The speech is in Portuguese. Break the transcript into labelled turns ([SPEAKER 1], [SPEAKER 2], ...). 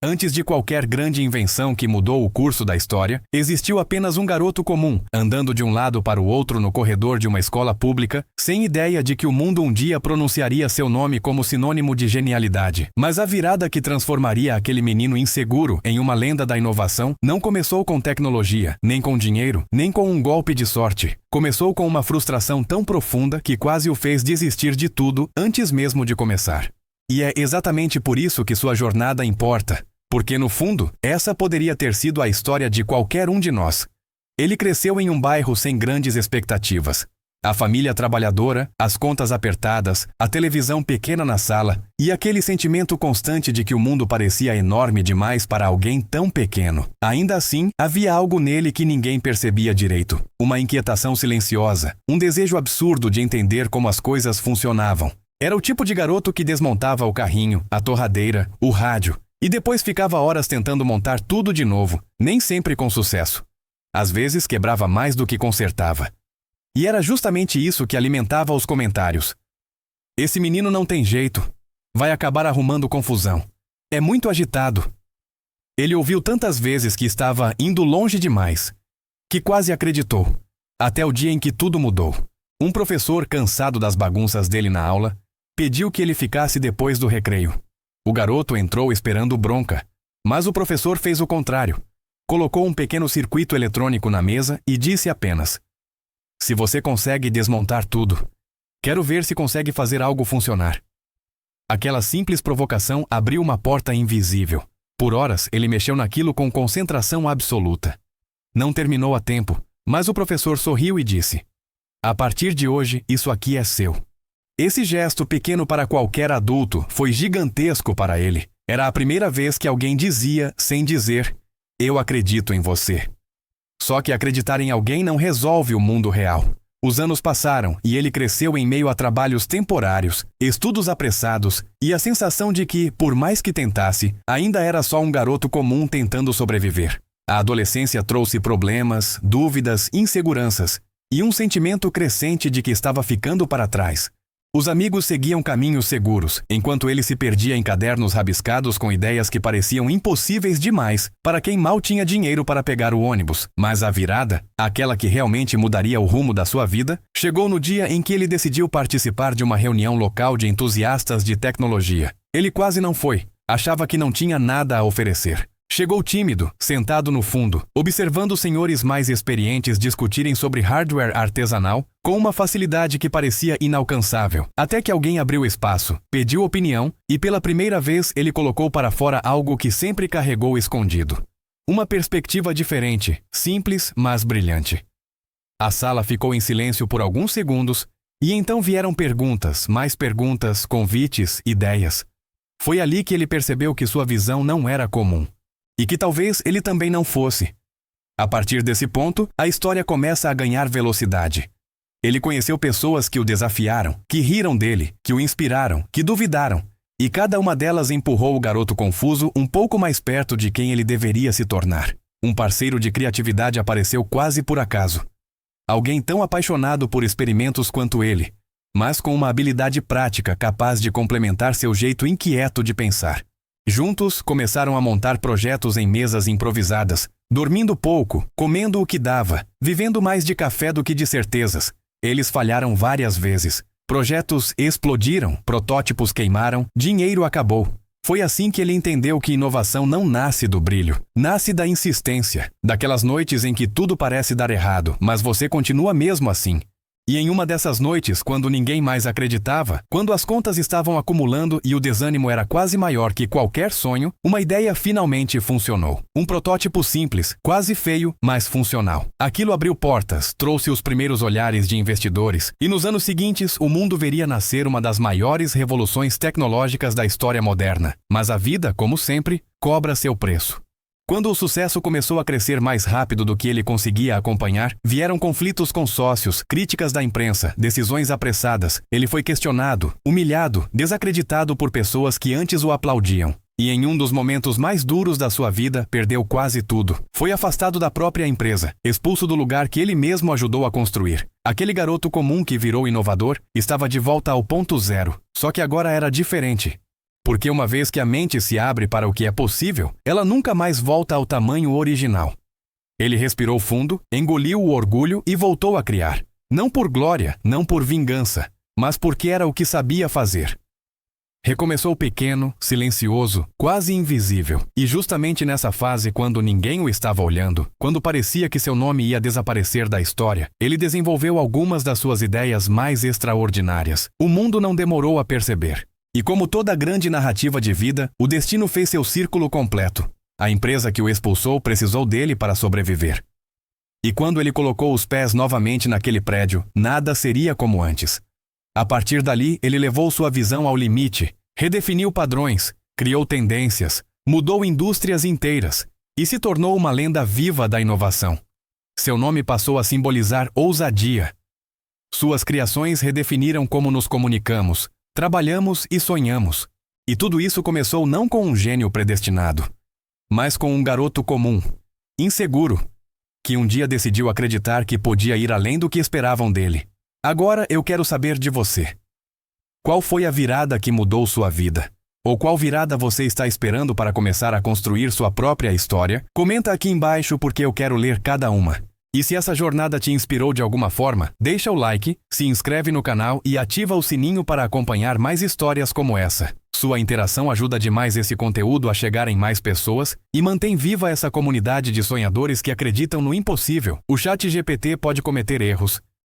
[SPEAKER 1] Antes de qualquer grande invenção que mudou o curso da história, existiu apenas um garoto comum, andando de um lado para o outro no corredor de uma escola pública, sem ideia de que o mundo um dia pronunciaria seu nome como sinônimo de genialidade. Mas a virada que transformaria aquele menino inseguro em uma lenda da inovação não começou com tecnologia, nem com dinheiro, nem com um golpe de sorte. Começou com uma frustração tão profunda que quase o fez desistir de tudo antes mesmo de começar. E é exatamente por isso que sua jornada importa. Porque, no fundo, essa poderia ter sido a história de qualquer um de nós. Ele cresceu em um bairro sem grandes expectativas. A família trabalhadora, as contas apertadas, a televisão pequena na sala e aquele sentimento constante de que o mundo parecia enorme demais para alguém tão pequeno. Ainda assim, havia algo nele que ninguém percebia direito. Uma inquietação silenciosa, um desejo absurdo de entender como as coisas funcionavam. Era o tipo de garoto que desmontava o carrinho, a torradeira, o rádio, e depois ficava horas tentando montar tudo de novo, nem sempre com sucesso. Às vezes quebrava mais do que consertava. E era justamente isso que alimentava os comentários. Esse menino não tem jeito. Vai acabar arrumando confusão. É muito agitado. Ele ouviu tantas vezes que estava indo longe demais, que quase acreditou. Até o dia em que tudo mudou. Um professor, cansado das bagunças dele na aula, pediu que ele ficasse depois do recreio. O garoto entrou esperando bronca, mas o professor fez o contrário. Colocou um pequeno circuito eletrônico na mesa e disse apenas: "Se você consegue desmontar tudo, quero ver se consegue fazer algo funcionar." Aquela simples provocação abriu uma porta invisível. Por horas, ele mexeu naquilo com concentração absoluta. Não terminou a tempo, mas o professor sorriu e disse: "A partir de hoje, isso aqui é seu." Esse gesto pequeno para qualquer adulto foi gigantesco para ele. Era a primeira vez que alguém dizia, sem dizer, "Eu acredito em você." Só que acreditar em alguém não resolve o mundo real. Os anos passaram e ele cresceu em meio a trabalhos temporários, estudos apressados e a sensação de que, por mais que tentasse, ainda era só um garoto comum tentando sobreviver. A adolescência trouxe problemas, dúvidas, inseguranças e um sentimento crescente de que estava ficando para trás. Os amigos seguiam caminhos seguros, enquanto ele se perdia em cadernos rabiscados com ideias que pareciam impossíveis demais para quem mal tinha dinheiro para pegar o ônibus. Mas a virada, aquela que realmente mudaria o rumo da sua vida, chegou no dia em que ele decidiu participar de uma reunião local de entusiastas de tecnologia. Ele quase não foi, achava que não tinha nada a oferecer. Chegou tímido, sentado no fundo, observando os senhores mais experientes discutirem sobre hardware artesanal com uma facilidade que parecia inalcançável. Até que alguém abriu espaço, pediu opinião e pela primeira vez ele colocou para fora algo que sempre carregou escondido. Uma perspectiva diferente, simples, mas brilhante. A sala ficou em silêncio por alguns segundos e então vieram perguntas, mais perguntas, convites, ideias. Foi ali que ele percebeu que sua visão não era comum. E que talvez ele também não fosse. A partir desse ponto, a história começa a ganhar velocidade. Ele conheceu pessoas que o desafiaram, que riram dele, que o inspiraram, que duvidaram, e cada uma delas empurrou o garoto confuso um pouco mais perto de quem ele deveria se tornar. Um parceiro de criatividade apareceu quase por acaso. Alguém tão apaixonado por experimentos quanto ele, mas com uma habilidade prática capaz de complementar seu jeito inquieto de pensar. Juntos, começaram a montar projetos em mesas improvisadas, dormindo pouco, comendo o que dava, vivendo mais de café do que de certezas. Eles falharam várias vezes. Projetos explodiram, protótipos queimaram, dinheiro acabou. Foi assim que ele entendeu que inovação não nasce do brilho, nasce da insistência, daquelas noites em que tudo parece dar errado, mas você continua mesmo assim. E em uma dessas noites, quando ninguém mais acreditava, quando as contas estavam acumulando e o desânimo era quase maior que qualquer sonho, uma ideia finalmente funcionou. Um protótipo simples, quase feio, mas funcional. Aquilo abriu portas, trouxe os primeiros olhares de investidores, e nos anos seguintes o mundo veria nascer uma das maiores revoluções tecnológicas da história moderna. Mas a vida, como sempre, cobra seu preço. Quando o sucesso começou a crescer mais rápido do que ele conseguia acompanhar, vieram conflitos com sócios, críticas da imprensa, decisões apressadas. Ele foi questionado, humilhado, desacreditado por pessoas que antes o aplaudiam. E em um dos momentos mais duros da sua vida, perdeu quase tudo. Foi afastado da própria empresa, expulso do lugar que ele mesmo ajudou a construir. Aquele garoto comum que virou inovador estava de volta ao ponto zero. Só que agora era diferente. Porque uma vez que a mente se abre para o que é possível, ela nunca mais volta ao tamanho original. Ele respirou fundo, engoliu o orgulho e voltou a criar. Não por glória, não por vingança, mas porque era o que sabia fazer. Recomeçou pequeno, silencioso, quase invisível. E justamente nessa fase, quando ninguém o estava olhando, quando parecia que seu nome ia desaparecer da história, ele desenvolveu algumas das suas ideias mais extraordinárias. O mundo não demorou a perceber. E como toda grande narrativa de vida, o destino fez seu círculo completo. A empresa que o expulsou precisou dele para sobreviver. E quando ele colocou os pés novamente naquele prédio, nada seria como antes. A partir dali, ele levou sua visão ao limite, redefiniu padrões, criou tendências, mudou indústrias inteiras e se tornou uma lenda viva da inovação. Seu nome passou a simbolizar ousadia. Suas criações redefiniram como nos comunicamos, trabalhamos e sonhamos. E tudo isso começou não com um gênio predestinado, mas com um garoto comum, inseguro, que um dia decidiu acreditar que podia ir além do que esperavam dele. Agora eu quero saber de você. Qual foi a virada que mudou sua vida? Ou qual virada você está esperando para começar a construir sua própria história? Comenta aqui embaixo porque eu quero ler cada uma. E se essa jornada te inspirou de alguma forma, deixa o like, se inscreve no canal e ativa o sininho para acompanhar mais histórias como essa. Sua interação ajuda demais esse conteúdo a chegar em mais pessoas e mantém viva essa comunidade de sonhadores que acreditam no impossível. O ChatGPT pode cometer erros,